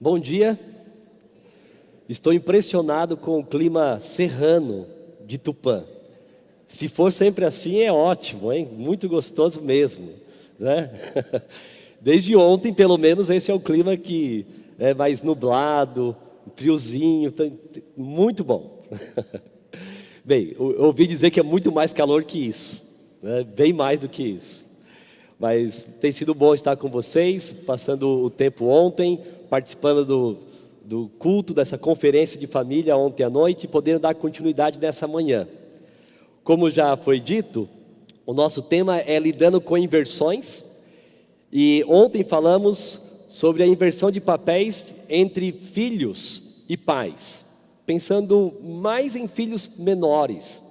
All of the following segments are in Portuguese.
Bom dia, estou impressionado com o clima serrano de Tupã. Se for sempre assim é ótimo, hein? Muito gostoso mesmo, né? Desde ontem, pelo menos, esse é o clima que é mais nublado, friozinho, muito bom. Bem, eu ouvi dizer que é muito mais calor que isso, né? Bem mais do que isso. Mas tem sido bom estar com vocês, passando o tempo ontem, participando do culto, dessa conferência de família ontem à noite, e podendo dar continuidade nessa manhã. Como já foi dito, o nosso tema é lidando com inversões, e ontem falamos sobre a inversão de papéis entre filhos e pais, pensando mais em filhos menores.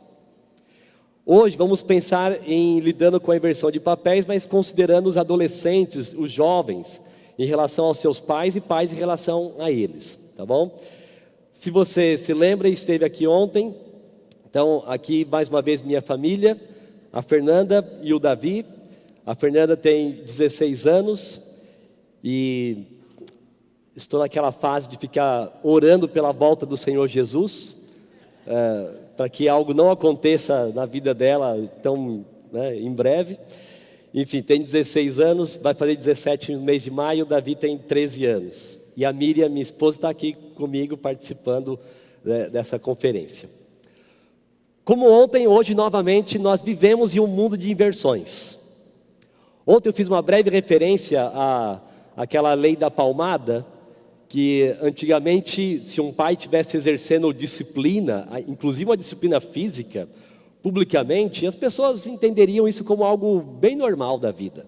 Hoje vamos pensar em lidando com a inversão de papéis, mas considerando os adolescentes, os jovens, em relação aos seus pais e pais em relação a eles, tá bom? Se você se lembra e esteve aqui ontem, então aqui mais uma vez minha família, a Fernanda e o Davi. A Fernanda tem 16 anos e estou naquela fase de ficar orando pela volta do Senhor Jesus, para que algo não aconteça na vida dela tão, em breve. Enfim, tem 16 anos, vai fazer 17 no mês de maio. O Davi tem 13 anos. E a Miriam, minha esposa, está aqui comigo participando dessa conferência. Como ontem, hoje novamente, nós vivemos em um mundo de inversões. Ontem eu fiz uma breve referência àquela lei da palmada, que antigamente, se um pai estivesse exercendo disciplina, inclusive uma disciplina física, publicamente, as pessoas entenderiam isso como algo bem normal da vida.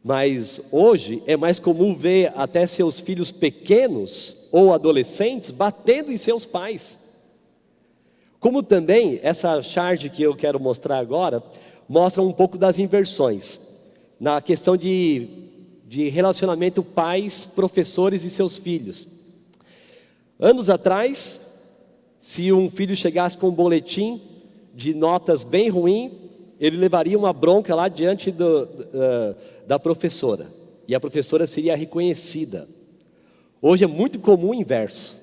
Mas hoje é mais comum ver até seus filhos pequenos ou adolescentes batendo em seus pais. Como também essa charge que eu quero mostrar agora mostra um pouco das inversões na questão de relacionamento pais, professores e seus filhos. Anos atrás, se um filho chegasse com um boletim de notas bem ruim, ele levaria uma bronca lá diante da professora, e a professora seria reconhecida. Hoje é muito comum o inverso.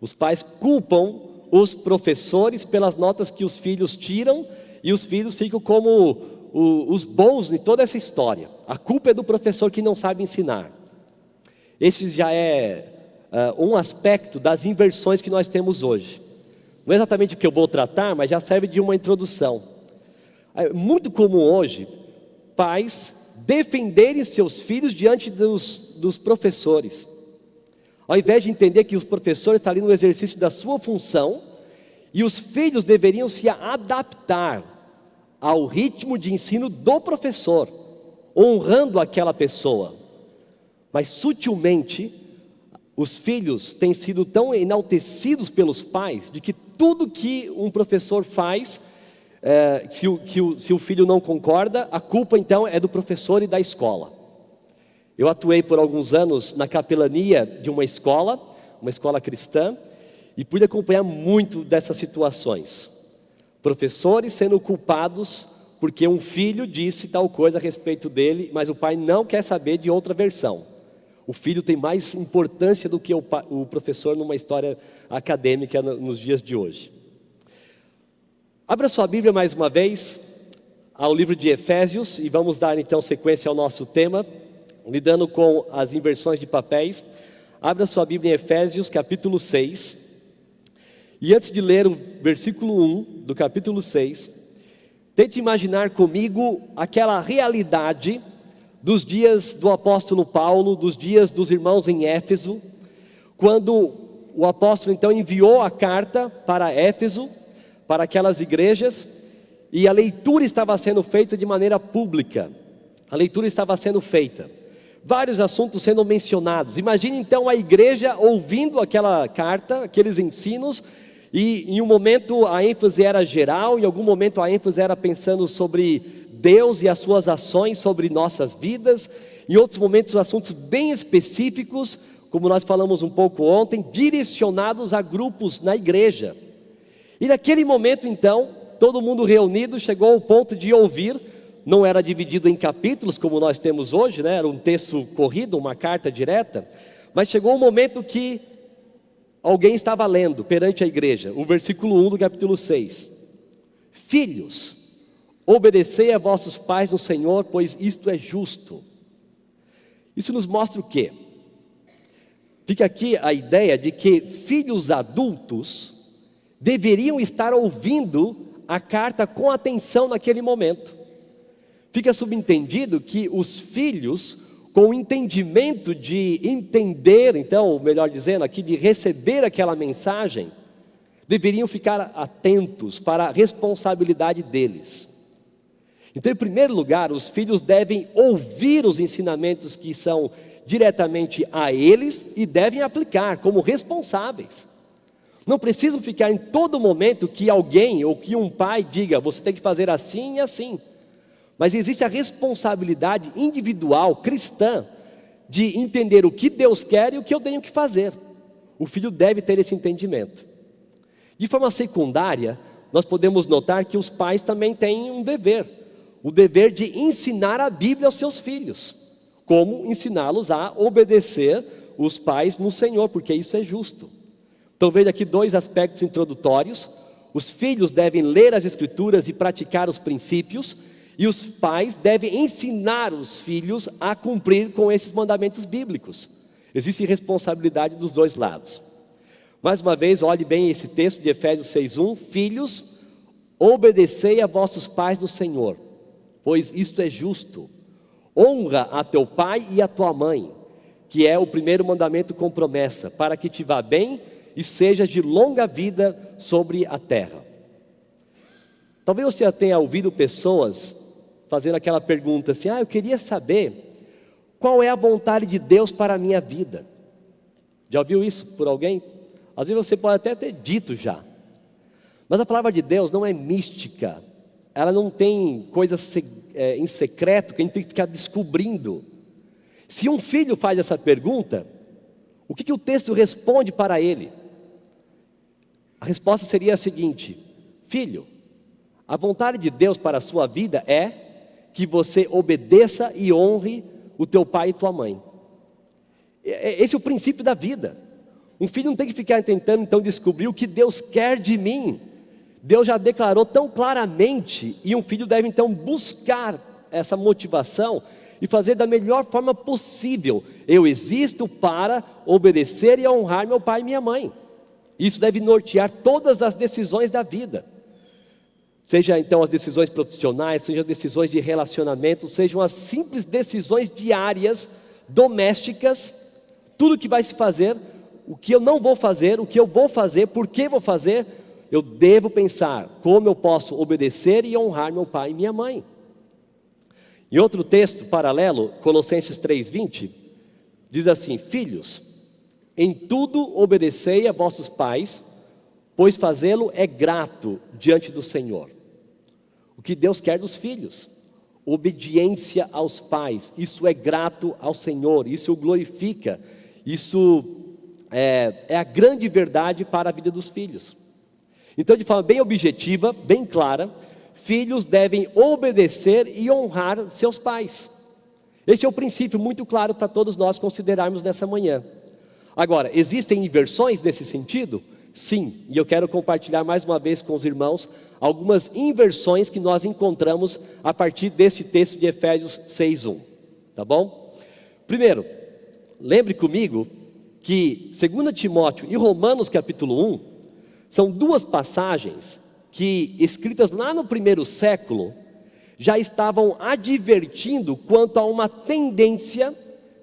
Os pais culpam os professores pelas notas que os filhos tiram, e os filhos ficam como os bons de toda essa história. A culpa é do professor que não sabe ensinar. Esse já é um aspecto das inversões que nós temos hoje. Não é exatamente o que eu vou tratar, mas já serve de uma introdução. É muito comum hoje pais defenderem seus filhos diante dos professores. Ao invés de entender que os professores estão ali no exercício da sua função, e os filhos deveriam se adaptar ao ritmo de ensino do professor, honrando aquela pessoa. Mas sutilmente, os filhos têm sido tão enaltecidos pelos pais, de que tudo que um professor faz, se o filho não concorda, a culpa então é do professor e da escola. Eu atuei por alguns anos na capelania de uma escola cristã, e pude acompanhar muito dessas situações. Professores sendo culpados porque um filho disse tal coisa a respeito dele, mas o pai não quer saber de outra versão. O filho tem mais importância do que o professor numa história acadêmica nos dias de hoje. Abra sua Bíblia mais uma vez ao livro de Efésios, e vamos dar então sequência ao nosso tema, lidando com as inversões de papéis. Abra sua Bíblia em Efésios capítulo 6. E antes de ler o versículo 1 do capítulo 6, tente imaginar comigo aquela realidade dos dias do apóstolo Paulo, dos dias dos irmãos em Éfeso, quando o apóstolo então enviou a carta para Éfeso, para aquelas igrejas, e a leitura estava sendo feita de maneira pública. A leitura estava sendo feita, vários assuntos sendo mencionados. Imagine então a igreja ouvindo aquela carta, aqueles ensinos, e em um momento a ênfase era geral, em algum momento a ênfase era pensando sobre Deus e as suas ações sobre nossas vidas, em outros momentos assuntos bem específicos, como nós falamos um pouco ontem, direcionados a grupos na igreja. E naquele momento então, todo mundo reunido chegou ao ponto de ouvir. Não era dividido em capítulos como nós temos hoje, era um texto corrido, uma carta direta, Mas chegou um momento que alguém estava lendo perante a igreja, o versículo 1 do capítulo 6. Filhos, obedecei a vossos pais no Senhor, pois isto é justo. Isso nos mostra o quê? Fica aqui a ideia de que filhos adultos deveriam estar ouvindo a carta com atenção naquele momento. Fica subentendido que os filhos, com o entendimento de entender, então, melhor dizendo aqui, de receber aquela mensagem, deveriam ficar atentos para a responsabilidade deles. Então, em primeiro lugar, os filhos devem ouvir os ensinamentos que são diretamente a eles e devem aplicar como responsáveis. Não precisam ficar em todo momento que alguém ou que um pai diga, você tem que fazer assim e assim. Mas existe a responsabilidade individual, cristã, de entender o que Deus quer e o que eu tenho que fazer. O filho deve ter esse entendimento. De forma secundária, nós podemos notar que os pais também têm um dever. O dever de ensinar a Bíblia aos seus filhos. Como ensiná-los a obedecer os pais no Senhor, porque isso é justo. Então veja aqui dois aspectos introdutórios. Os filhos devem ler as Escrituras e praticar os princípios, e os pais devem ensinar os filhos a cumprir com esses mandamentos bíblicos. Existe responsabilidade dos dois lados. Mais uma vez, olhe bem esse texto de Efésios 6:1. Filhos, obedecei a vossos pais no Senhor, pois isto é justo. Honra a teu pai e a tua mãe, que é o primeiro mandamento com promessa, para que te vá bem e sejas de longa vida sobre a terra. Talvez você já tenha ouvido pessoas fazendo aquela pergunta assim, eu queria saber qual é a vontade de Deus para a minha vida. Já ouviu isso por alguém? Às vezes você pode até ter dito já. Mas a palavra de Deus não é mística. Ela não tem coisas em secreto que a gente tem que ficar descobrindo. Se um filho faz essa pergunta, o que o texto responde para ele? A resposta seria a seguinte: filho, a vontade de Deus para a sua vida é que você obedeça e honre o teu pai e tua mãe. Esse é o princípio da vida. Um filho não tem que ficar tentando então descobrir o que Deus quer de mim. Deus já declarou tão claramente, e um filho deve então buscar essa motivação e fazer da melhor forma possível. Eu existo para obedecer e honrar meu pai e minha mãe. Isso deve nortear todas as decisões da vida. Seja então as decisões profissionais, seja as decisões de relacionamento, sejam as simples decisões diárias, domésticas, tudo que vai se fazer, o que eu não vou fazer, o que eu vou fazer, por que vou fazer, eu devo pensar como eu posso obedecer e honrar meu pai e minha mãe. Em outro texto paralelo, Colossenses 3:20, diz assim: filhos, em tudo obedecei a vossos pais, pois fazê-lo é grato diante do Senhor. O que Deus quer dos filhos? Obediência aos pais. Isso é grato ao Senhor, isso o glorifica. Isso é a grande verdade para a vida dos filhos. Então, de forma bem objetiva, bem clara, filhos devem obedecer e honrar seus pais. Esse é o princípio muito claro para todos nós considerarmos nessa manhã. Agora, existem inversões nesse sentido? Sim, e eu quero compartilhar mais uma vez com os irmãos algumas inversões que nós encontramos a partir desse texto de Efésios 6:1, tá bom? Primeiro, lembre comigo que 2 Timóteo e Romanos capítulo 1 são duas passagens que, escritas lá no primeiro século, já estavam advertindo quanto a uma tendência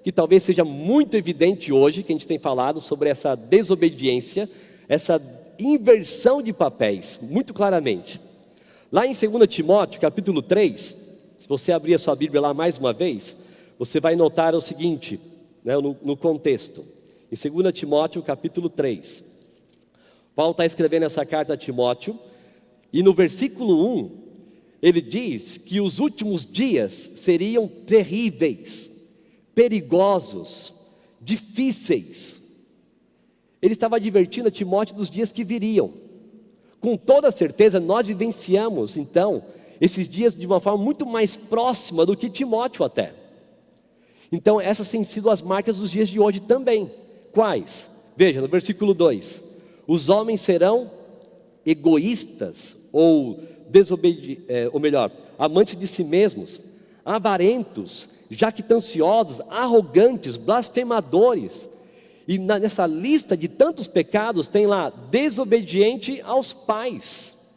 que talvez seja muito evidente hoje, que a gente tem falado sobre essa desobediência, essa inversão de papéis, muito claramente. Lá em 2 Timóteo, capítulo 3, se você abrir a sua Bíblia lá mais uma vez, você vai notar o seguinte, né, no contexto. Em 2 Timóteo, capítulo 3, Paulo está escrevendo essa carta a Timóteo, e no versículo 1, ele diz que os últimos dias seriam terríveis, perigosos, difíceis. Ele estava advertindo a Timóteo dos dias que viriam. Com toda certeza nós vivenciamos então esses dias de uma forma muito mais próxima do que Timóteo até. Então essas têm sido as marcas dos dias de hoje também. Quais? Veja, no versículo 2: os homens serão egoístas, ou amantes de si mesmos, avarentos, jactanciosos, arrogantes, blasfemadores. E nessa lista de tantos pecados tem lá: desobediente aos pais,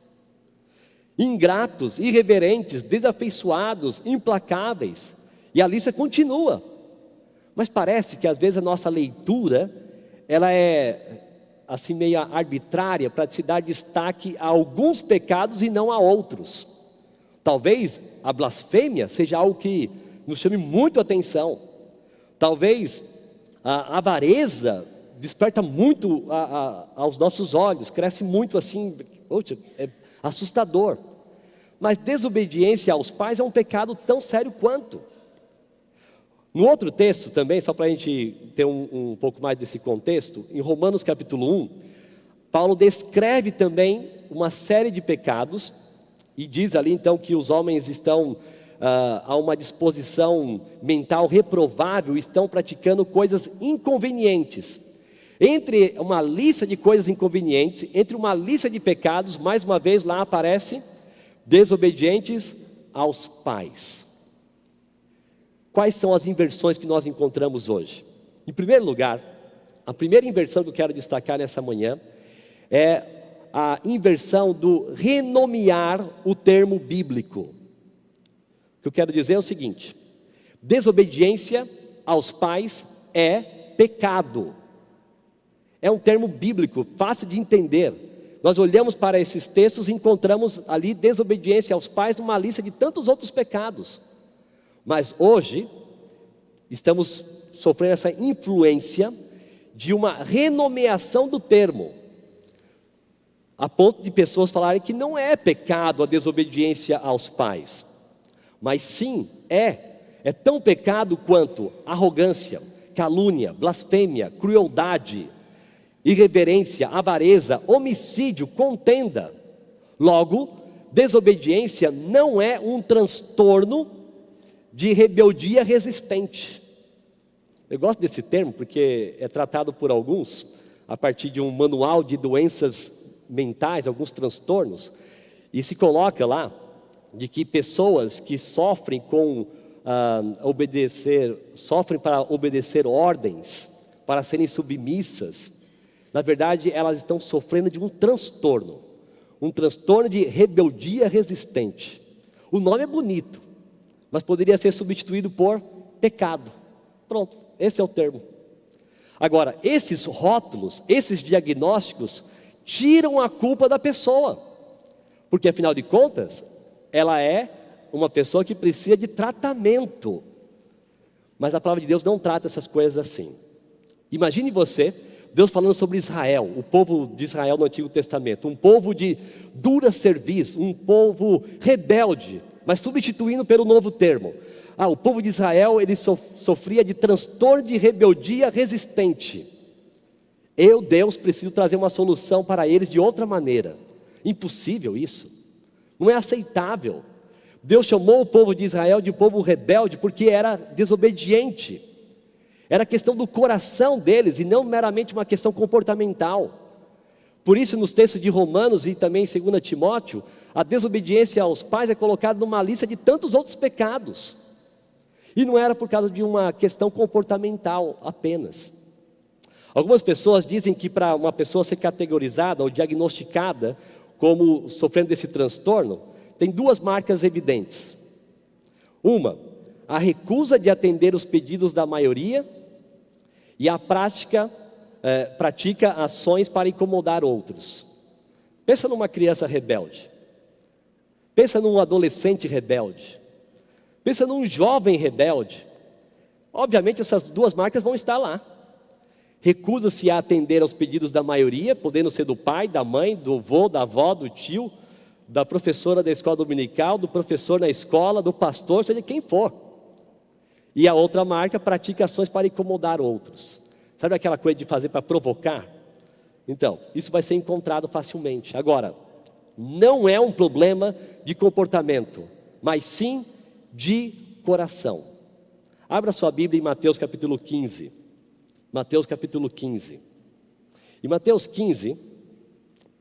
ingratos, irreverentes, desafeiçoados, implacáveis. E a lista continua. Mas parece que às vezes a nossa leitura, ela é assim meio arbitrária, para se dar destaque a alguns pecados e não a outros. Talvez a blasfêmia seja algo que nos chame muito a atenção. Talvez a avareza desperta muito aos nossos olhos, cresce muito assim, é assustador. Mas desobediência aos pais é um pecado tão sério quanto. No outro texto também, só para a gente ter um pouco mais desse contexto, em Romanos capítulo 1, Paulo descreve também uma série de pecados, e diz ali então que os homens estão a uma disposição mental reprovável, estão praticando coisas inconvenientes. Entre uma lista de coisas inconvenientes, entre uma lista de pecados, mais uma vez lá aparece desobedientes aos pais. Quais são as inversões que nós encontramos hoje? Em primeiro lugar, a primeira inversão que eu quero destacar nessa manhã é a inversão do renomear o termo bíblico. O que eu quero dizer é o seguinte: desobediência aos pais é pecado. É um termo bíblico, fácil de entender. Nós olhamos para esses textos e encontramos ali desobediência aos pais numa lista de tantos outros pecados. Mas hoje, estamos sofrendo essa influência de uma renomeação do termo, a ponto de pessoas falarem que não é pecado a desobediência aos pais, mas sim é tão pecado quanto arrogância, calúnia, blasfêmia, crueldade, irreverência, avareza, homicídio, contenda. Logo, desobediência não é um transtorno de rebeldia resistente. Eu gosto desse termo porque é tratado por alguns a partir de um manual de doenças mentais, alguns transtornos, e se coloca lá de que pessoas que sofrem sofrem para obedecer ordens, para serem submissas, na verdade elas estão sofrendo de um transtorno de rebeldia resistente. O nome é bonito, mas poderia ser substituído por pecado. Pronto, esse é o termo. Agora, esses rótulos, esses diagnósticos tiram a culpa da pessoa, porque afinal de contas ela é uma pessoa que precisa de tratamento. Mas a palavra de Deus não trata essas coisas assim. Imagine você, Deus falando sobre Israel, o povo de Israel no Antigo Testamento, um povo de dura cerviz, um povo rebelde, mas substituindo pelo novo termo. O povo de Israel, ele sofria de transtorno de rebeldia resistente. Eu, Deus, preciso trazer uma solução para eles de outra maneira. Impossível isso. Não é aceitável. Deus chamou o povo de Israel de povo rebelde porque era desobediente. Era questão do coração deles e não meramente uma questão comportamental. Por isso, nos textos de Romanos e também em 2 Timóteo, a desobediência aos pais é colocada numa lista de tantos outros pecados. E não era por causa de uma questão comportamental apenas. Algumas pessoas dizem que para uma pessoa ser categorizada ou diagnosticada como sofrendo desse transtorno, tem duas marcas evidentes. Uma, a recusa de atender os pedidos da maioria, e a pratica ações para incomodar outros. Pensa numa criança rebelde. Pensa num adolescente rebelde. Pensa num jovem rebelde. Obviamente essas duas marcas vão estar lá. Recusa-se a atender aos pedidos da maioria, podendo ser do pai, da mãe, do avô, da avó, do tio, da professora da escola dominical, do professor na escola, do pastor, seja quem for. E a outra marca pratica ações para incomodar outros. Sabe aquela coisa de fazer para provocar? Então, isso vai ser encontrado facilmente. Agora, não é um problema de comportamento, mas sim de coração. Abra sua Bíblia em Mateus capítulo 15. Mateus capítulo 15. Em Mateus 15,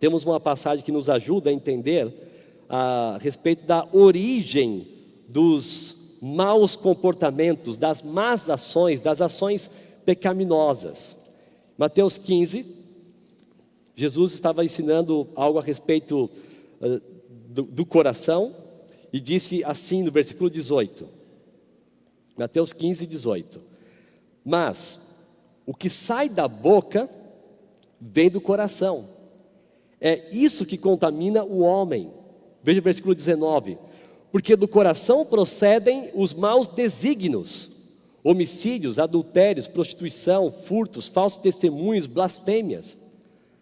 temos uma passagem que nos ajuda a entender a respeito da origem dos maus comportamentos, das más ações, das ações pecaminosas. Mateus 15, Jesus estava ensinando algo a respeito do coração e disse assim no versículo 18. Mateus 15, 18. Mas o que sai da boca vem do coração. É isso que contamina o homem. Veja o versículo 19. Porque do coração procedem os maus desígnios, homicídios, adultérios, prostituição, furtos, falsos testemunhos, blasfêmias.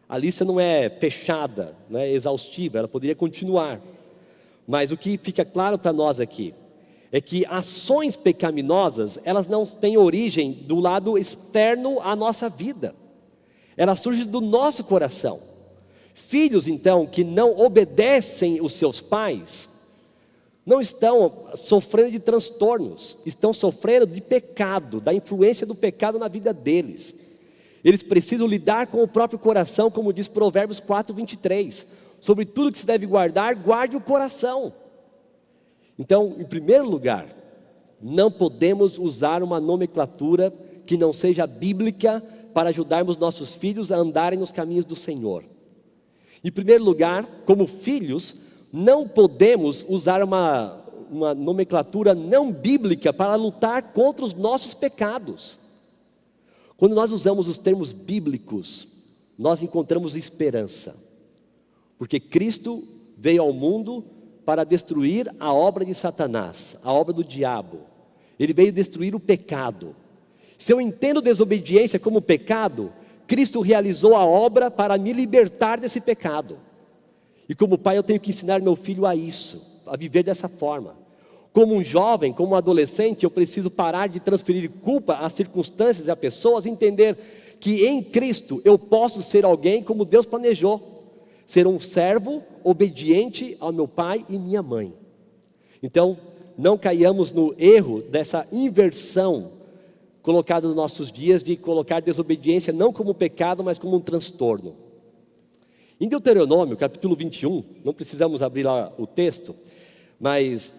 A lista não é fechada, não é exaustiva, ela poderia continuar. Mas o que fica claro para nós aqui é que ações pecaminosas, elas não têm origem do lado externo à nossa vida. Elas surgem do nosso coração. Filhos, então, que não obedecem os seus pais, não estão sofrendo de transtornos, estão sofrendo de pecado, da influência do pecado na vida deles. Eles precisam lidar com o próprio coração, como diz Provérbios 4, 23. Sobre tudo que se deve guardar, guarde o coração. Então, em primeiro lugar, não podemos usar uma nomenclatura que não seja bíblica para ajudarmos nossos filhos a andarem nos caminhos do Senhor. Em primeiro lugar, como filhos, não podemos usar uma nomenclatura não bíblica para lutar contra os nossos pecados. Quando nós usamos os termos bíblicos, nós encontramos esperança, porque Cristo veio ao mundo para destruir a obra de Satanás, a obra do diabo. Ele veio destruir o pecado. Se eu entendo desobediência como pecado, Cristo realizou a obra para me libertar desse pecado. E como pai eu tenho que ensinar meu filho a isso, a viver dessa forma. Como um jovem, como um adolescente, eu preciso parar de transferir culpa às circunstâncias e a pessoas, entender que em Cristo eu posso ser alguém como Deus planejou. Ser um servo obediente ao meu pai e minha mãe. Então, não caiamos no erro dessa inversão colocada nos nossos dias de colocar desobediência não como pecado, mas como um transtorno. Em Deuteronômio, capítulo 21, não precisamos abrir lá o texto, mas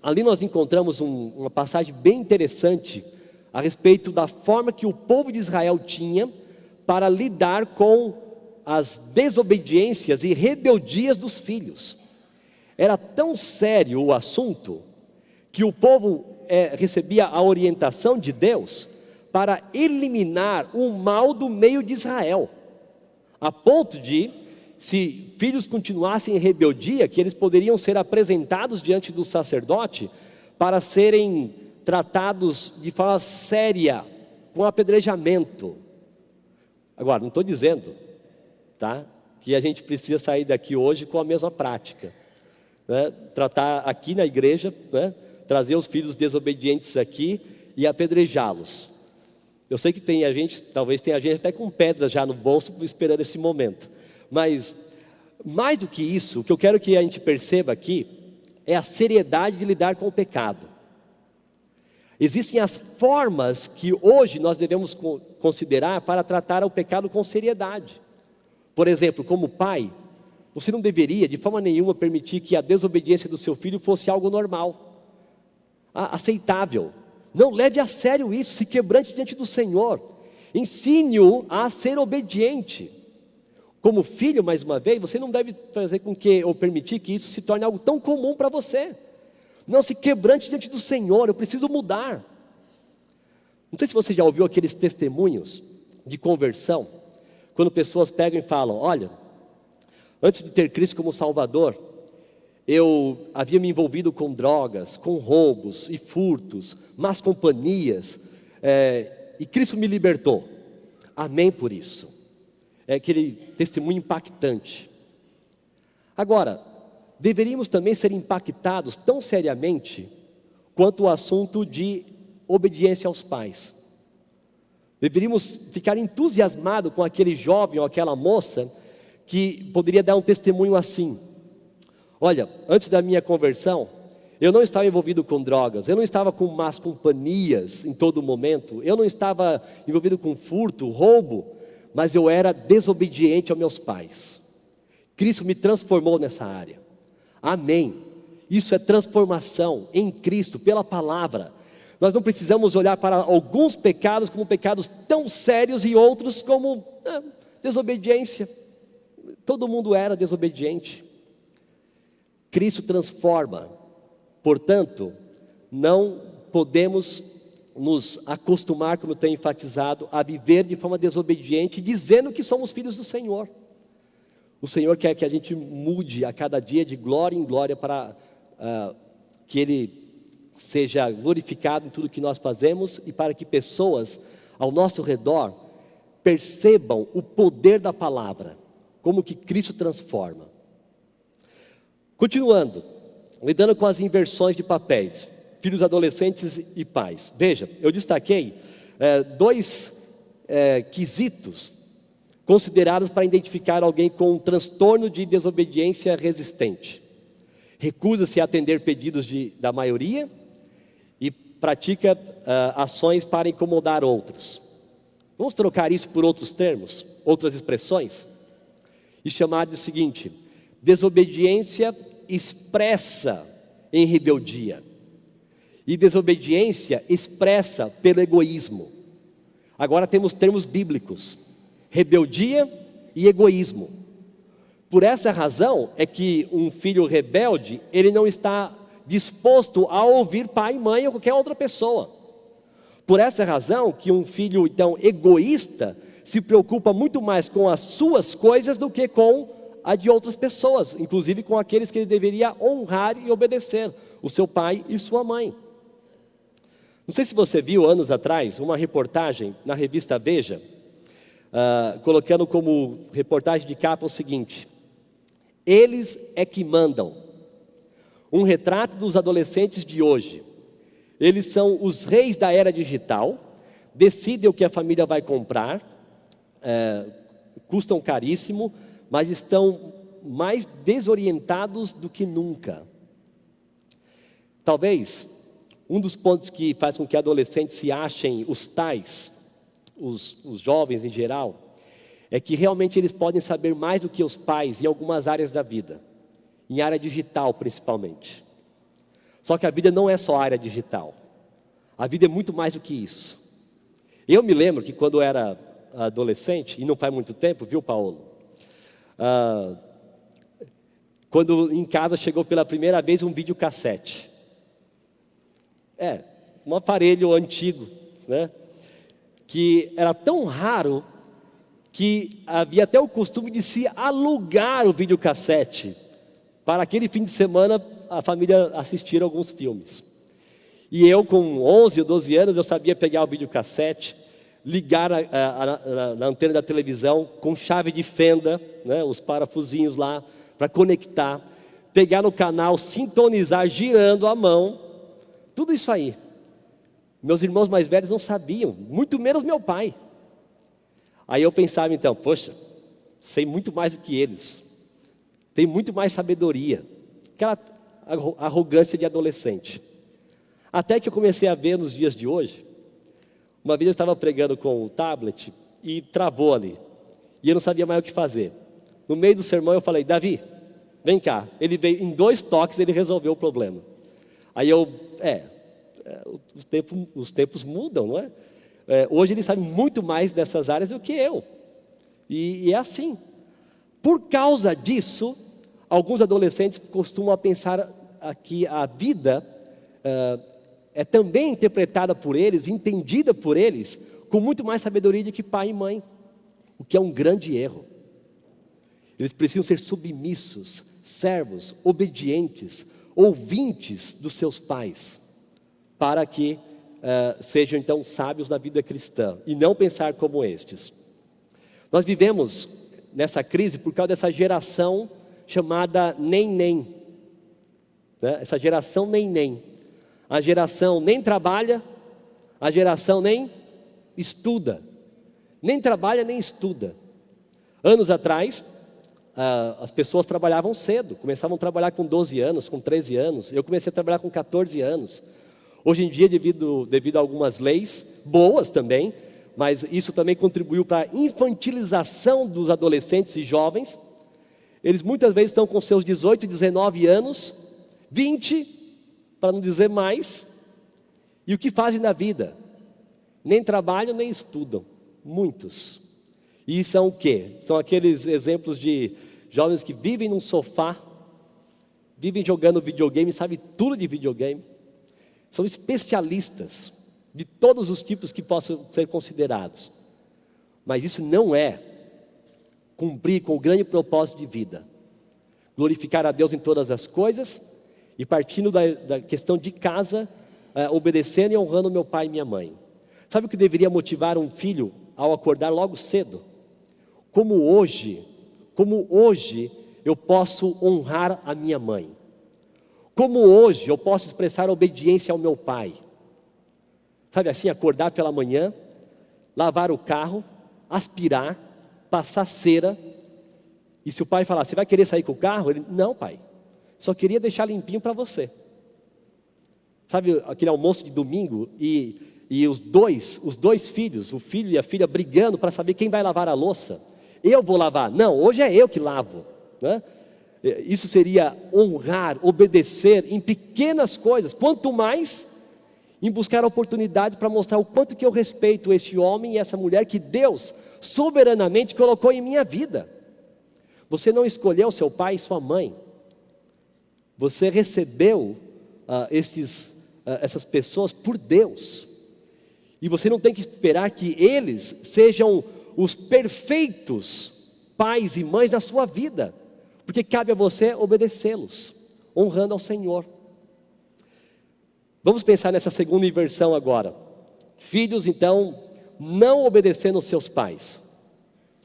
ali nós encontramos uma passagem bem interessante a respeito da forma que o povo de Israel tinha para lidar com as desobediências e rebeldias dos filhos. Era tão sério o assunto que o povo recebia a orientação de Deus para eliminar o mal do meio de Israel, a ponto de, se filhos continuassem em rebeldia, que eles poderiam ser apresentados diante do sacerdote para serem tratados de forma séria, com apedrejamento. Agora, não estou dizendo, tá, que a gente precisa sair daqui hoje com a mesma prática, né? Tratar aqui na igreja, né? Trazer os filhos desobedientes aqui e apedrejá-los. Eu sei que tem a gente, talvez tenha gente até com pedras já no bolso esperando esse momento. Mas, mais do que isso, o que eu quero que a gente perceba aqui é a seriedade de lidar com o pecado. Existem as formas que hoje nós devemos considerar para tratar o pecado com seriedade. Por exemplo, como pai, você não deveria de forma nenhuma permitir que a desobediência do seu filho fosse algo normal, aceitável. Não leve a sério isso, se quebrante diante do Senhor. Ensine-o a ser obediente. Como filho, mais uma vez, você não deve fazer com que, ou permitir que isso se torne algo tão comum para você. Não, se quebrante diante do Senhor, eu preciso mudar. Não sei se você já ouviu aqueles testemunhos de conversão, quando pessoas pegam e falam: olha, antes de ter Cristo como Salvador, eu havia me envolvido com drogas, com roubos e furtos, más companhias, e Cristo me libertou. Amém por isso. É aquele testemunho impactante. Agora, deveríamos também ser impactados tão seriamente quanto o assunto de obediência aos pais. Deveríamos ficar entusiasmados com aquele jovem ou aquela moça que poderia dar um testemunho assim: olha, antes da minha conversão, eu não estava envolvido com drogas, eu não estava com más companhias em todo momento, eu não estava envolvido com furto, roubo, mas eu era desobediente aos meus pais. Cristo me transformou nessa área. Amém. Isso é transformação em Cristo, pela palavra. Nós não precisamos olhar para alguns pecados como pecados tão sérios e outros como desobediência. Todo mundo era desobediente. Cristo transforma. Portanto, não podemos nos acostumar, como eu tenho enfatizado, a viver de forma desobediente, dizendo que somos filhos do Senhor. O Senhor quer que a gente mude a cada dia de glória em glória para que Ele seja glorificado em tudo que nós fazemos e para que pessoas ao nosso redor percebam o poder da palavra, como que Cristo transforma. Continuando, lidando com as inversões de papéis, filhos, adolescentes e pais. Veja, eu destaquei dois quesitos considerados para identificar alguém com um transtorno de desobediência resistente. Recusa-se a atender pedidos da maioria e pratica ações para incomodar outros. Vamos trocar isso por outros termos, outras expressões? E chamar de seguinte: desobediência expressa em rebeldia. E desobediência expressa pelo egoísmo. Agora temos termos bíblicos: rebeldia e egoísmo. Por essa razão é que um filho rebelde, ele não está disposto a ouvir pai, mãe ou qualquer outra pessoa. Por essa razão que um filho então egoísta se preocupa muito mais com as suas coisas do que com a de outras pessoas, inclusive com aqueles que ele deveria honrar e obedecer, o seu pai e sua mãe. Não sei se você viu anos atrás uma reportagem na revista Veja, colocando como reportagem de capa o seguinte: eles é que mandam. Um retrato dos adolescentes de hoje. Eles são os reis da era digital, decidem o que a família vai comprar, custam caríssimo, mas estão mais desorientados do que nunca. Talvez um dos pontos que faz com que adolescentes se achem os tais, os jovens em geral, é que realmente eles podem saber mais do que os pais em algumas áreas da vida, em área digital principalmente. Só que a vida não é só área digital, a vida é muito mais do que isso. Eu me lembro que quando eu era adolescente, e não faz muito tempo, viu, Paulo? Quando em casa chegou pela primeira vez um videocassete. Um aparelho antigo, né? Que era tão raro que havia até o costume de se alugar o videocassete para aquele fim de semana a família assistir alguns filmes. E eu com 11 ou 12 anos eu sabia pegar o videocassete, ligar na antena da televisão com chave de fenda, né, os parafusinhos lá para conectar, pegar no canal, sintonizar girando a mão, tudo isso aí. Meus irmãos mais velhos não sabiam, muito menos meu pai. Aí eu pensava então, poxa, sei muito mais do que eles, tenho muito mais sabedoria, aquela arrogância de adolescente. Até que eu comecei a ver nos dias de hoje. Uma vez eu estava pregando com o tablet e travou ali, e eu não sabia mais o que fazer. No meio do sermão eu falei: Davi, vem cá. Ele veio, em 2 toques ele resolveu o problema. Aí eu, os tempos mudam, não é? Hoje ele sabe muito mais dessas áreas do que eu. E é assim. Por causa disso, alguns adolescentes costumam pensar que a vida é também interpretada por eles, entendida por eles, com muito mais sabedoria do que pai e mãe, o que é um grande erro. Eles precisam ser submissos, servos, obedientes, ouvintes dos seus pais, para que sejam então sábios na vida cristã, e não pensar como estes. Nós vivemos nessa crise por causa dessa geração chamada nem, né? Essa geração nem. A geração nem trabalha, a geração nem estuda. Nem trabalha, nem estuda. Anos atrás, as pessoas trabalhavam cedo, começavam a trabalhar com 12 anos, com 13 anos. Eu comecei a trabalhar com 14 anos. Hoje em dia, devido a algumas leis, boas também, mas isso também contribuiu para a infantilização dos adolescentes e jovens. Eles muitas vezes estão com seus 18, 19 anos, 20, para não dizer mais. E o que fazem na vida? Nem trabalham, nem estudam. Muitos. E são o quê? São aqueles exemplos de jovens que vivem num sofá, vivem jogando videogame, sabem tudo de videogame. São especialistas de todos os tipos que possam ser considerados. Mas isso não é cumprir com o grande propósito de vida. Glorificar a Deus em todas as coisas e partindo da questão de casa, obedecendo e honrando meu pai e minha mãe. Sabe o que deveria motivar um filho ao acordar logo cedo? Como hoje eu posso honrar a minha mãe? Como hoje eu posso expressar obediência ao meu pai? Sabe assim, acordar pela manhã, lavar o carro, aspirar, passar cera. E se o pai falar, você vai querer sair com o carro? Ele, não, pai, só queria deixar limpinho para você. Sabe aquele almoço de domingo e os dois filhos, o filho e a filha brigando para saber quem vai lavar a louça? Eu vou lavar. Não, hoje é eu que lavo, né? Isso seria honrar, obedecer em pequenas coisas, quanto mais em buscar oportunidade para mostrar o quanto que eu respeito esse homem e essa mulher que Deus soberanamente colocou em minha vida. Você não escolheu seu pai e sua mãe, você recebeu essas pessoas por Deus, e você não tem que esperar que eles sejam os perfeitos pais e mães da sua vida, porque cabe a você obedecê-los, honrando ao Senhor. Vamos pensar nessa segunda inversão agora. Filhos, então, não obedecendo aos seus pais.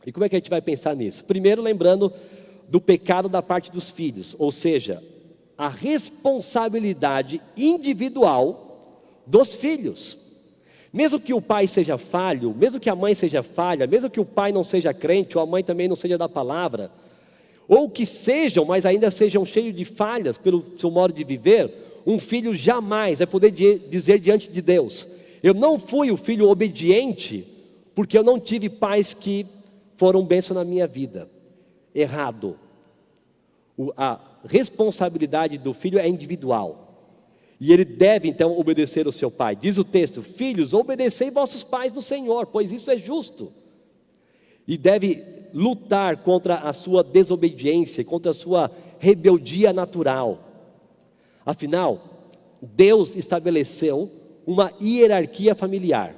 E como é que a gente vai pensar nisso? Primeiro, lembrando do pecado da parte dos filhos, ou seja, a responsabilidade individual dos filhos. Mesmo que o pai seja falho, mesmo que a mãe seja falha, mesmo que o pai não seja crente, ou a mãe também não seja da palavra, ou que sejam, mas ainda sejam cheios de falhas pelo seu modo de viver, um filho jamais vai poder dizer diante de Deus, eu não fui o filho obediente, porque eu não tive pais que foram bênção na minha vida. Errado. A responsabilidade do filho é individual. E ele deve então obedecer ao seu pai. Diz o texto, filhos, obedecei vossos pais no Senhor, pois isso é justo. E deve lutar contra a sua desobediência, contra a sua rebeldia natural. Afinal, Deus estabeleceu uma hierarquia familiar.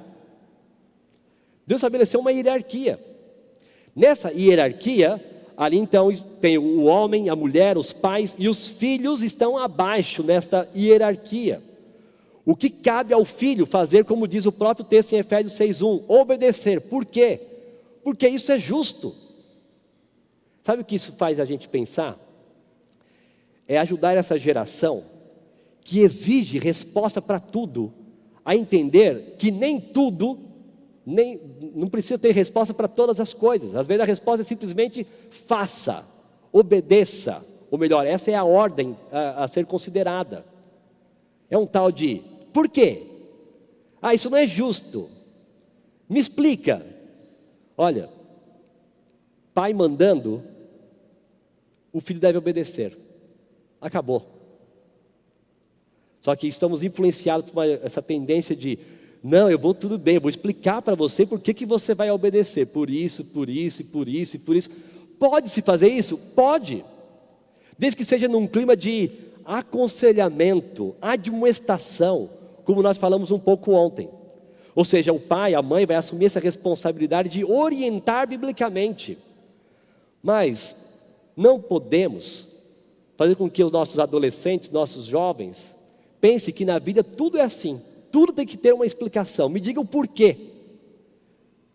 Deus estabeleceu uma hierarquia. Nessa hierarquia, ali então tem o homem, a mulher, os pais e os filhos estão abaixo nesta hierarquia. O que cabe ao filho fazer, como diz o próprio texto em Efésios 6:1, obedecer. Por quê? Porque isso é justo. Sabe o que isso faz a gente pensar? É ajudar essa geração que exige resposta para tudo, a entender que nem tudo, não precisa ter resposta para todas as coisas. Às vezes a resposta é simplesmente faça, obedeça, ou melhor, essa é a ordem a ser considerada. É um tal de, por quê? Isso não é justo, me explica. Olha, pai mandando, o filho deve obedecer, acabou. Só que estamos influenciados por essa tendência de, não, eu vou tudo bem, eu vou explicar para você por que você vai obedecer, por isso, por isso, e por isso, e por isso. Pode-se fazer isso? Pode, desde que seja num clima de aconselhamento, admoestação, como nós falamos um pouco ontem. Ou seja, o pai, a mãe vai assumir essa responsabilidade de orientar biblicamente. Mas não podemos fazer com que os nossos adolescentes, nossos jovens, pensem que na vida tudo é assim. Tudo tem que ter uma explicação. Me digam por quê.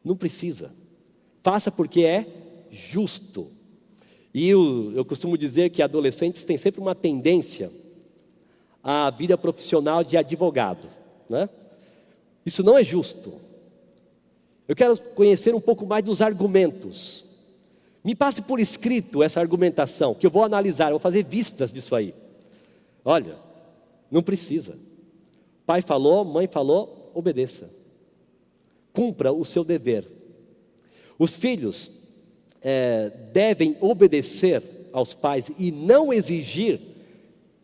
Não precisa. Faça porque é justo. E eu costumo dizer que adolescentes têm sempre uma tendência à vida profissional de advogado, né? Isso não é justo. Eu quero conhecer um pouco mais dos argumentos. Me passe por escrito essa argumentação, que eu vou analisar, eu vou fazer vistas disso aí. Olha, não precisa. Pai falou, mãe falou, obedeça. Cumpra o seu dever. Os filhos devem obedecer aos pais e não exigir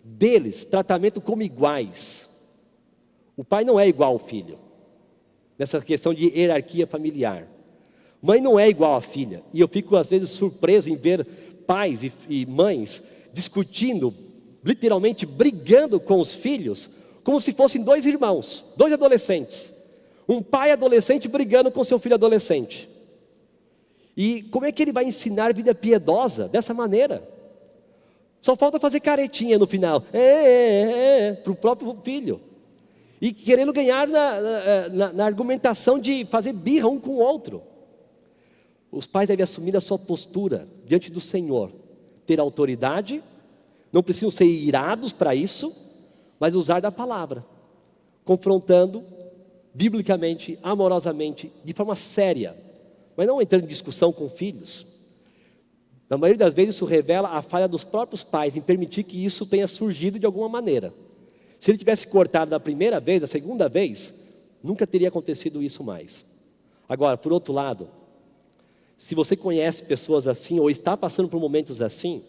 deles tratamento como iguais. O pai não é igual ao filho, nessa questão de hierarquia familiar. Mãe não é igual à filha, e eu fico às vezes surpreso em ver pais e mães discutindo, literalmente brigando com os filhos, como se fossem dois irmãos, dois adolescentes. Um pai adolescente brigando com seu filho adolescente. E como é que ele vai ensinar vida piedosa dessa maneira? Só falta fazer caretinha no final, para o próprio filho. E querendo ganhar na argumentação de fazer birra um com o outro. Os pais devem assumir a sua postura diante do Senhor. Ter autoridade, não precisam ser irados para isso, mas usar da palavra. Confrontando, biblicamente, amorosamente, de forma séria. Mas não entrando em discussão com filhos. Na maioria das vezes isso revela a falha dos próprios pais em permitir que isso tenha surgido de alguma maneira. Se ele tivesse cortado da primeira vez, da segunda vez, nunca teria acontecido isso mais. Agora, por outro lado, se você conhece pessoas assim ou está passando por momentos assim,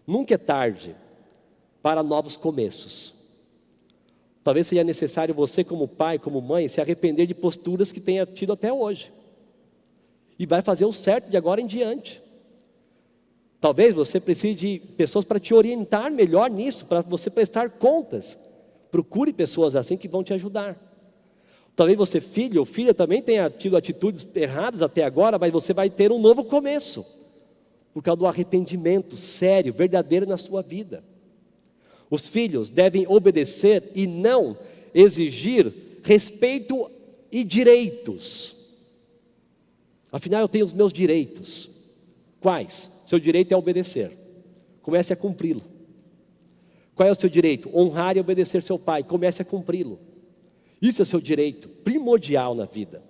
nunca é tarde para novos começos. Talvez seja necessário você, como pai, como mãe, se arrepender de posturas que tenha tido até hoje. E vai fazer o certo de agora em diante. Talvez você precise de pessoas para te orientar melhor nisso, para você prestar contas. Procure pessoas assim que vão te ajudar. Talvez você, filho ou filha, também tenha tido atitudes erradas até agora, mas você vai ter um novo começo, por causa do arrependimento sério, verdadeiro na sua vida. Os filhos devem obedecer e não exigir respeito e direitos. Afinal, eu tenho os meus direitos. Quais? Seu direito é obedecer. Comece a cumpri-lo. Qual é o seu direito? Honrar e obedecer seu pai. Comece a cumpri-lo. Isso é seu direito primordial na vida.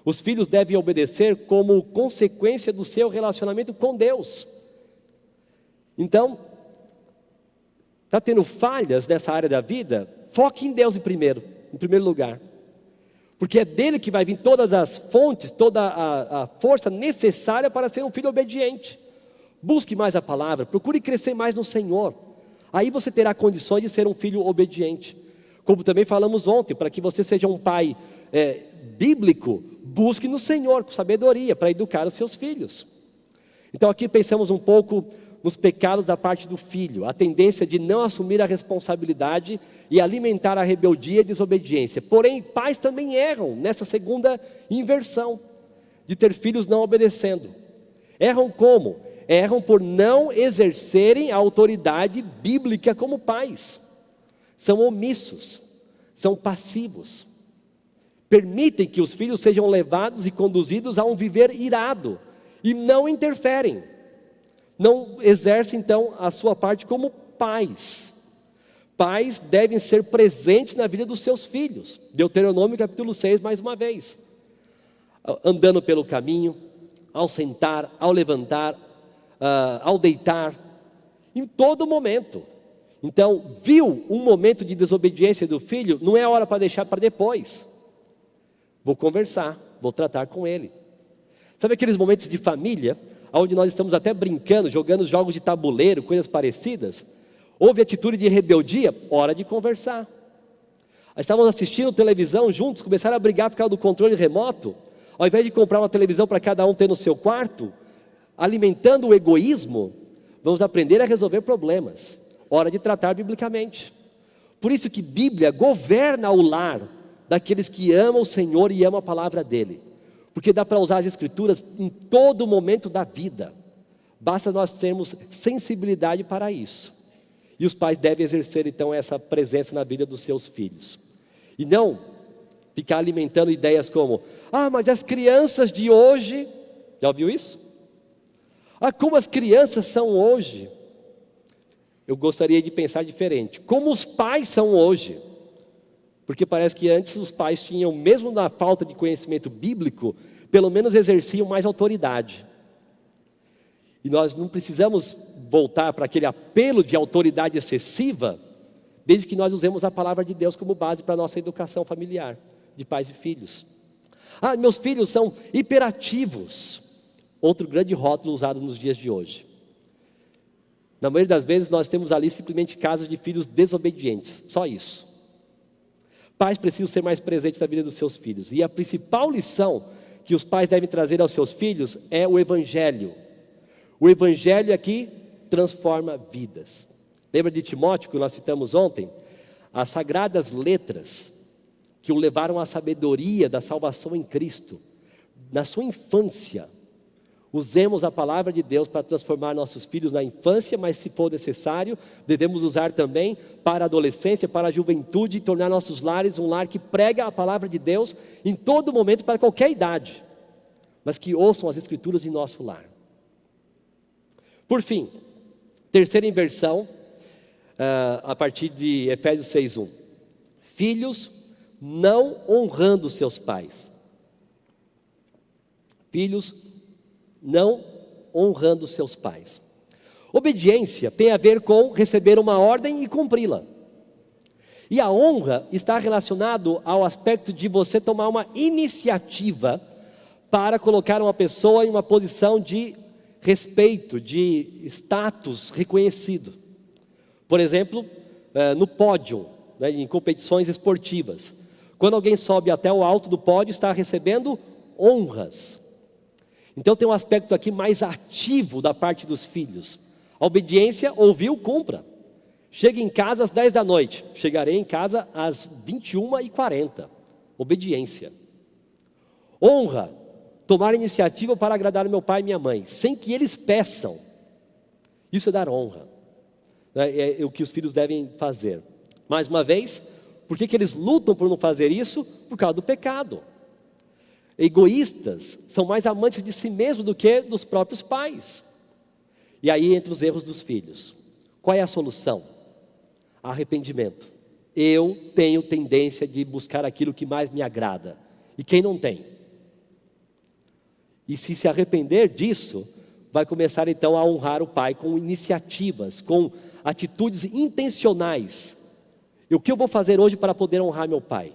Os filhos devem obedecer como consequência do seu relacionamento com Deus. Então, está tendo falhas nessa área da vida? Foque em Deus em primeiro lugar. Porque é dele que vai vir todas as fontes, toda a força necessária para ser um filho obediente. Busque mais a palavra, procure crescer mais no Senhor. Aí você terá condições de ser um filho obediente. Como também falamos ontem, para que você seja um pai bíblico, busque no Senhor com sabedoria para educar os seus filhos. Então aqui pensamos um pouco nos pecados da parte do filho, a tendência de não assumir a responsabilidade e alimentar a rebeldia e desobediência. Porém, pais também erram nessa segunda inversão, de ter filhos não obedecendo. Erram como? Erram por não exercerem a autoridade bíblica como pais. São omissos, são passivos. Permitem que os filhos sejam levados e conduzidos a um viver irado e não interferem. Não exercem então a sua parte como pais. Pais devem ser presentes na vida dos seus filhos. Deuteronômio capítulo 6 mais uma vez. Andando pelo caminho, ao sentar, ao levantar, ao deitar, em todo momento. Então, viu um momento de desobediência do filho, não é hora para deixar para depois. Vou conversar, vou tratar com ele. Sabe aqueles momentos de família, onde nós estamos até brincando, jogando jogos de tabuleiro, coisas parecidas? Houve atitude de rebeldia? Hora de conversar. Estávamos assistindo televisão juntos, começaram a brigar por causa do controle remoto. Ao invés de comprar uma televisão para cada um ter no seu quarto, alimentando o egoísmo, vamos aprender a resolver problemas. Hora de tratar biblicamente. Por isso que Bíblia governa o lar daqueles que amam o Senhor e amam a palavra dEle. Porque dá para usar as Escrituras em todo momento da vida. Basta nós termos sensibilidade para isso. E os pais devem exercer então essa presença na vida dos seus filhos. E não ficar alimentando ideias como: mas as crianças de hoje... Já ouviu isso? Como as crianças são hoje. Eu gostaria de pensar diferente. Como os pais são hoje. Porque parece que antes os pais tinham, mesmo na falta de conhecimento bíblico, pelo menos exerciam mais autoridade. E nós não precisamos voltar para aquele apelo de autoridade excessiva, desde que nós usemos a palavra de Deus como base para a nossa educação familiar, de pais e filhos. Meus filhos são hiperativos. Outro grande rótulo usado nos dias de hoje. Na maioria das vezes nós temos ali simplesmente casos de filhos desobedientes, só isso. Pais precisam ser mais presentes na vida dos seus filhos. E a principal lição que os pais devem trazer aos seus filhos é o Evangelho. O Evangelho aqui transforma vidas. Lembra de Timóteo, que nós citamos ontem? As sagradas letras que o levaram à sabedoria da salvação em Cristo. Na sua infância, usemos a palavra de Deus para transformar nossos filhos na infância, mas se for necessário, devemos usar também para a adolescência, para a juventude, e tornar nossos lares um lar que prega a palavra de Deus em todo momento, para qualquer idade, mas que ouçam as Escrituras em nosso lar. Por fim, terceira inversão, a partir de Efésios 6:1. Filhos não honrando seus pais. Filhos não honrando seus pais. Obediência tem a ver com receber uma ordem e cumpri-la. E a honra está relacionado ao aspecto de você tomar uma iniciativa para colocar uma pessoa em uma posição de respeito, de status reconhecido. Por exemplo, no pódio, em competições esportivas. Quando alguém sobe até o alto do pódio, está recebendo honras. Então tem um aspecto aqui mais ativo da parte dos filhos. A obediência, ouviu, cumpra. Chegue em casa às 10 da noite. Chegarei em casa às 21h40. Obediência. Honra, tomar iniciativa para agradar meu pai e minha mãe, sem que eles peçam. Isso é dar honra. É o que os filhos devem fazer. Mais uma vez, por que eles lutam por não fazer isso? Por causa do pecado. Egoístas são mais amantes de si mesmos do que dos próprios pais. E aí entra os erros dos filhos. Qual é a solução? Arrependimento. Eu tenho tendência de buscar aquilo que mais me agrada. E quem não tem? E se arrepender disso, vai começar então a honrar o pai com iniciativas, com atitudes intencionais. E o que eu vou fazer hoje para poder honrar meu pai?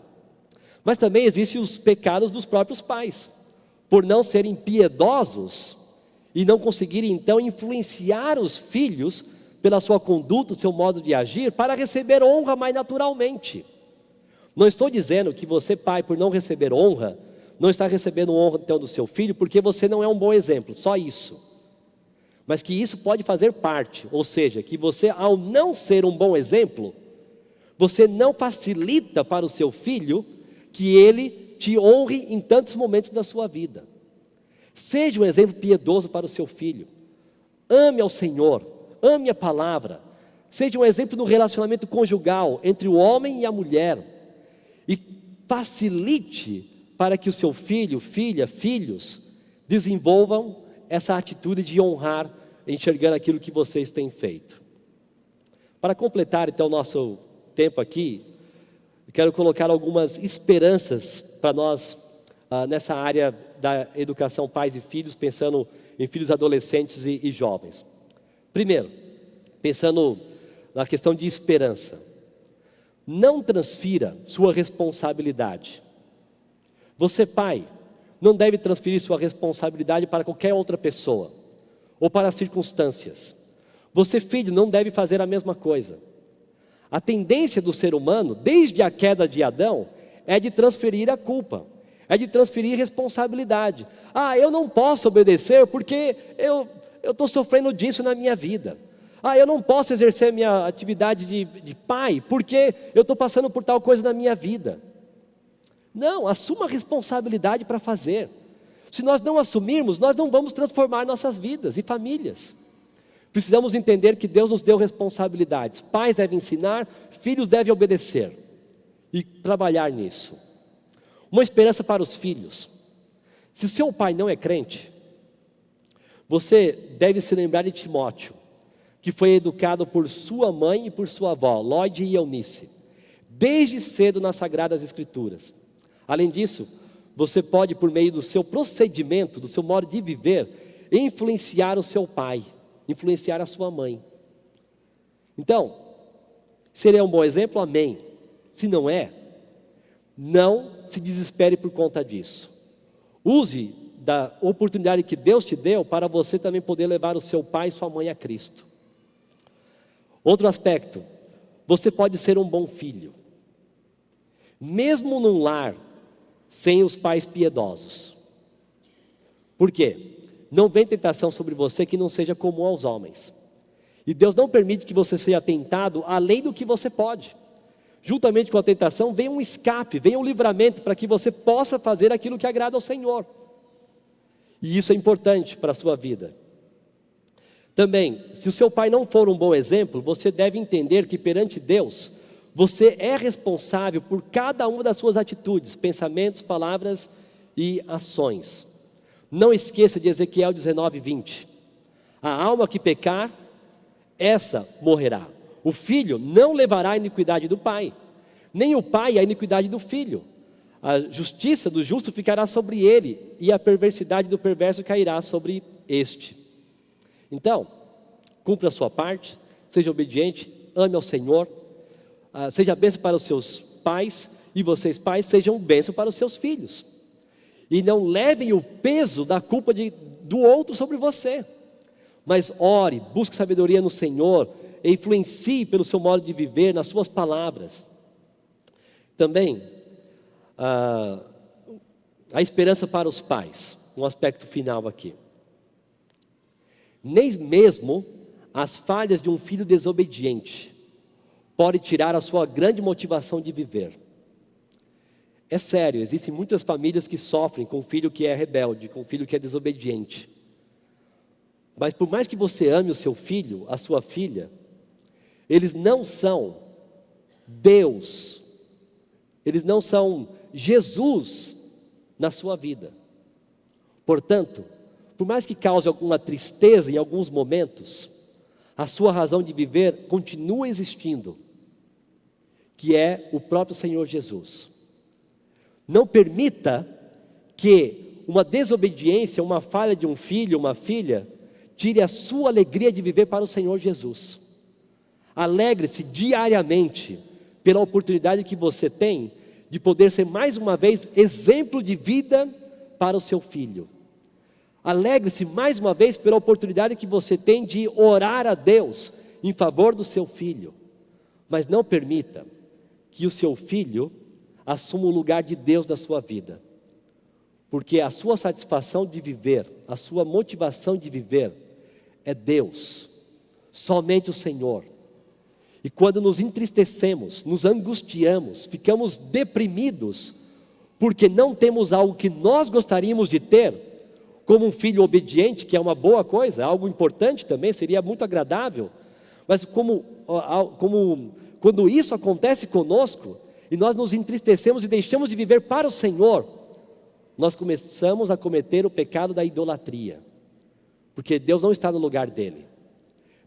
Mas também existem os pecados dos próprios pais, por não serem piedosos e não conseguirem então influenciar os filhos pela sua conduta, o seu modo de agir, para receber honra mais naturalmente. Não estou dizendo que você, pai, por não receber honra, não está recebendo honra então do seu filho, porque você não é um bom exemplo, só isso. Mas que isso pode fazer parte, ou seja, que você, ao não ser um bom exemplo, você não facilita para o seu filho que ele te honre em tantos momentos da sua vida. Seja um exemplo piedoso para o seu filho. Ame ao Senhor, ame a palavra. Seja um exemplo no relacionamento conjugal entre o homem e a mulher. E facilite para que o seu filho, filha, filhos desenvolvam essa atitude de honrar, enxergando aquilo que vocês têm feito. Para completar então o nosso tempo aqui, eu quero colocar algumas esperanças para nós nessa área da educação pais e filhos, pensando em filhos adolescentes e jovens. Primeiro, pensando na questão de esperança. Não transfira sua responsabilidade. Você, pai, não deve transferir sua responsabilidade para qualquer outra pessoa ou para as circunstâncias. Você, filho, não deve fazer a mesma coisa. A tendência do ser humano, desde a queda de Adão, é de transferir a culpa, é de transferir responsabilidade. Eu não posso obedecer porque eu estou sofrendo disso na minha vida. Eu não posso exercer minha atividade de pai porque eu estou passando por tal coisa na minha vida. Não, assuma a responsabilidade para fazer. Se nós não assumirmos, nós não vamos transformar nossas vidas e famílias. Precisamos entender que Deus nos deu responsabilidades. Pais devem ensinar, filhos devem obedecer e trabalhar nisso. Uma esperança para os filhos. Se o seu pai não é crente, você deve se lembrar de Timóteo, que foi educado por sua mãe e por sua avó, Lloyd e Eunice, desde cedo nas Sagradas Escrituras. Além disso, você pode, por meio do seu procedimento, do seu modo de viver, influenciar o seu pai, influenciar a sua mãe. Então, se ele é um bom exemplo, amém. Se não é, não se desespere por conta disso. Use da oportunidade que Deus te deu para você também poder levar o seu pai e sua mãe a Cristo. Outro aspecto, você pode ser um bom filho, mesmo num lar sem os pais piedosos. Por quê? Não vem tentação sobre você que não seja comum aos homens. E Deus não permite que você seja tentado além do que você pode. Juntamente com a tentação vem um escape, vem um livramento para que você possa fazer aquilo que agrada ao Senhor. E isso é importante para a sua vida. Também, se o seu pai não for um bom exemplo, você deve entender que perante Deus, você é responsável por cada uma das suas atitudes, pensamentos, palavras e ações. Não esqueça de Ezequiel 19:20. A alma que pecar, essa morrerá. O filho não levará a iniquidade do pai, nem o pai a iniquidade do filho. A justiça do justo ficará sobre ele, e a perversidade do perverso cairá sobre este. Então, cumpra a sua parte, seja obediente, ame ao Senhor, seja bênção para os seus pais, e vocês pais sejam bênção para os seus filhos. E não levem o peso da culpa do outro sobre você. Mas ore, busque sabedoria no Senhor, e influencie pelo seu modo de viver, nas suas palavras. Também, a esperança para os pais, um aspecto final aqui. Nem mesmo as falhas de um filho desobediente pode tirar a sua grande motivação de viver. É sério, existem muitas famílias que sofrem com um filho que é rebelde, com um filho que é desobediente. Mas por mais que você ame o seu filho, a sua filha, eles não são Deus, eles não são Jesus na sua vida. Portanto, por mais que cause alguma tristeza em alguns momentos, a sua razão de viver continua existindo, que é o próprio Senhor Jesus. Não permita que uma desobediência, uma falha de um filho, uma filha, tire a sua alegria de viver para o Senhor Jesus. Alegre-se diariamente pela oportunidade que você tem de poder ser mais uma vez exemplo de vida para o seu filho. Alegre-se mais uma vez pela oportunidade que você tem de orar a Deus em favor do seu filho. Mas não permita que o seu filho assuma o lugar de Deus na sua vida. Porque a sua satisfação de viver, a sua motivação de viver é Deus, somente o Senhor. E quando nos entristecemos, nos angustiamos, ficamos deprimidos, porque não temos algo que nós gostaríamos de ter, como um filho obediente, que é uma boa coisa, algo importante também, seria muito agradável, mas quando isso acontece conosco, e nós nos entristecemos e deixamos de viver para o Senhor, nós começamos a cometer o pecado da idolatria, porque Deus não está no lugar dele.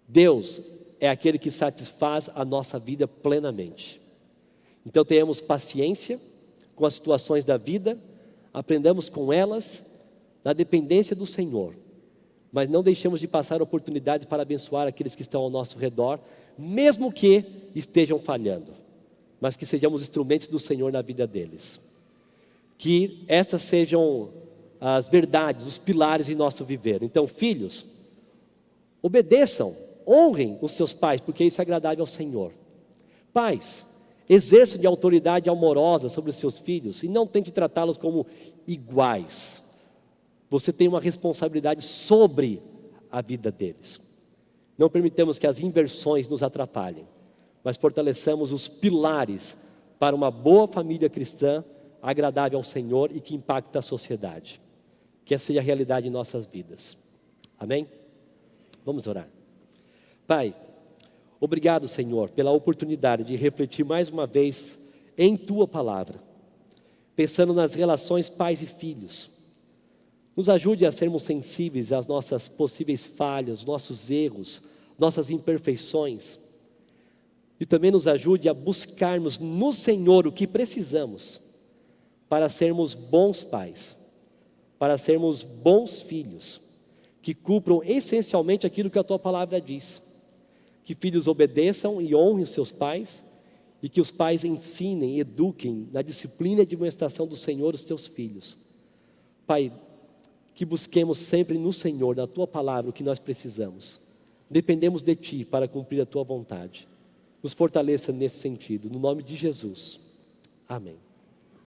Deus é aquele que satisfaz a nossa vida plenamente. Então tenhamos paciência com as situações da vida, aprendamos com elas, na dependência do Senhor, mas não deixemos de passar oportunidades para abençoar aqueles que estão ao nosso redor, mesmo que estejam falhando, mas que sejamos instrumentos do Senhor na vida deles. Que estas sejam as verdades, os pilares em nosso viver. Então, filhos, obedeçam, honrem os seus pais, porque isso é agradável ao Senhor. Pais, exerçam de autoridade amorosa sobre os seus filhos e não tente tratá-los como iguais. Você tem uma responsabilidade sobre a vida deles. Não permitamos que as inversões nos atrapalhem, mas fortaleçamos os pilares para uma boa família cristã, agradável ao Senhor e que impacta a sociedade. Que essa seja a realidade em nossas vidas. Amém? Vamos orar. Pai, obrigado, Senhor, pela oportunidade de refletir mais uma vez em Tua Palavra, pensando nas relações pais e filhos. Nos ajude a sermos sensíveis às nossas possíveis falhas, nossos erros, nossas imperfeições. E também nos ajude a buscarmos no Senhor o que precisamos para sermos bons pais, para sermos bons filhos, que cumpram essencialmente aquilo que a Tua palavra diz. Que filhos obedeçam e honrem os seus pais, e que os pais ensinem, eduquem na disciplina e administração do Senhor os Teus filhos. Pai, que busquemos sempre no Senhor, na Tua palavra, o que nós precisamos. Dependemos de Ti para cumprir a Tua vontade. Nos fortaleça nesse sentido, no nome de Jesus. Amém.